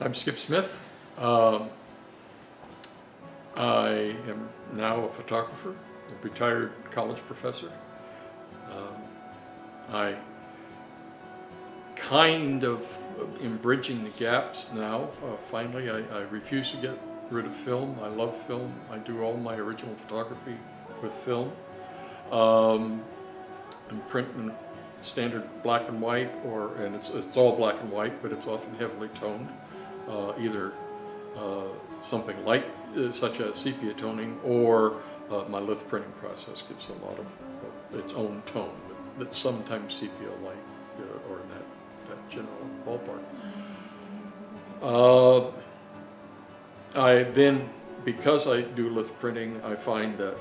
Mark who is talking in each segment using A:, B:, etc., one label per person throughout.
A: I'm Skip Smith. I am now a photographer, a retired college professor. I kind of am bridging the gaps now. Finally, I refuse to get rid of film. I love film. I do all my original photography with film. And print in standard black and white, and it's all black and white, but it's often heavily toned. Either something light, such as sepia toning, or my litho printing process gives a lot of its own tone that's sometimes sepia-like, or in that general ballpark. Because I do litho printing, I find that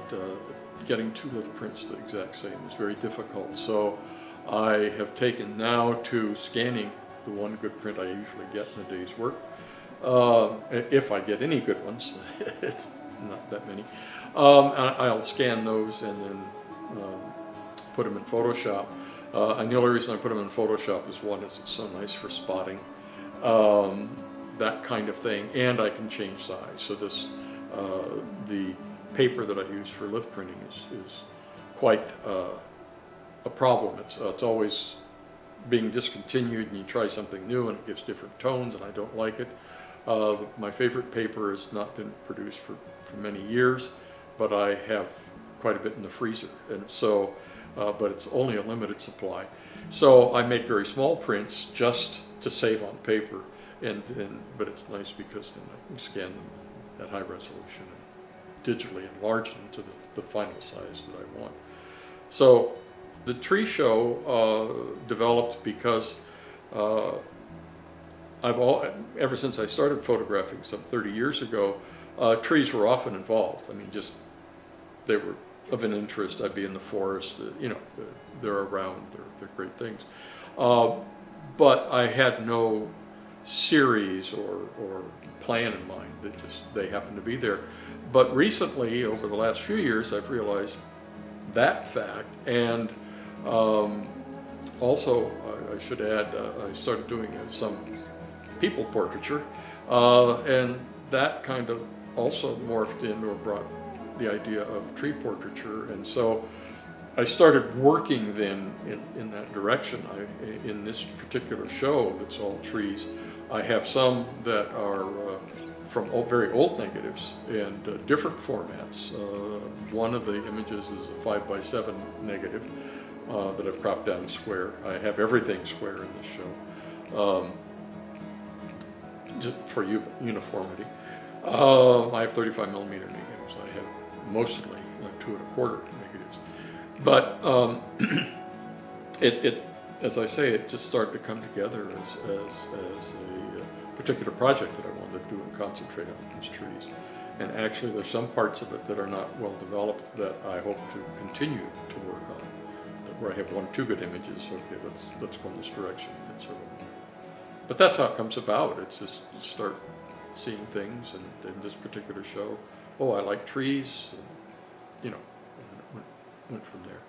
A: getting two litho prints the exact same is very difficult. So I have taken now to scanning the one good print I usually get in a day's work. If I get any good ones, it's not that many. I'll scan those and then put them in Photoshop. And the only reason I put them in Photoshop is, one, is it's so nice for spotting, that kind of thing, and I can change size. So this, the paper that I use for litho printing is quite a problem. It's always being discontinued, and you try something new and it gives different tones, and I don't like it. My favorite paper has not been produced for many years, but I have quite a bit in the freezer, and so but it's only a limited supply. So I make very small prints just to save on paper, but it's nice because then I can scan them at high resolution and digitally enlarge them to the final size that I want. So the tree show developed because ever since I started photographing some 30 years ago, trees were often involved. I mean, just they were of an interest. I'd be in the forest, they're around, they're great things. But I had no series or plan in mind. They happened to be there. But recently, over the last few years, I've realized that fact, and also I should add, I started doing some people portraiture, and that kind of also morphed in or brought the idea of tree portraiture, and so I started working then in that direction. In this particular show that's all trees, I have some that are from very old negatives and different formats. One of the images is a 5x7 negative that I've cropped down square. I have everything square in this show. Just for uniformity. I have 35mm negatives. I have mostly 2 1/4 negatives. But as I say, it just started to come together as a particular project that I wanted to do and concentrate on these trees. And actually, there's some parts of it that are not well developed that I hope to continue to work on. Where I have 1 or 2 good images. Okay, let's go in this direction. And so. But that's how it comes about. It's just you start seeing things, and in this particular show, oh, I like trees, and, went from there.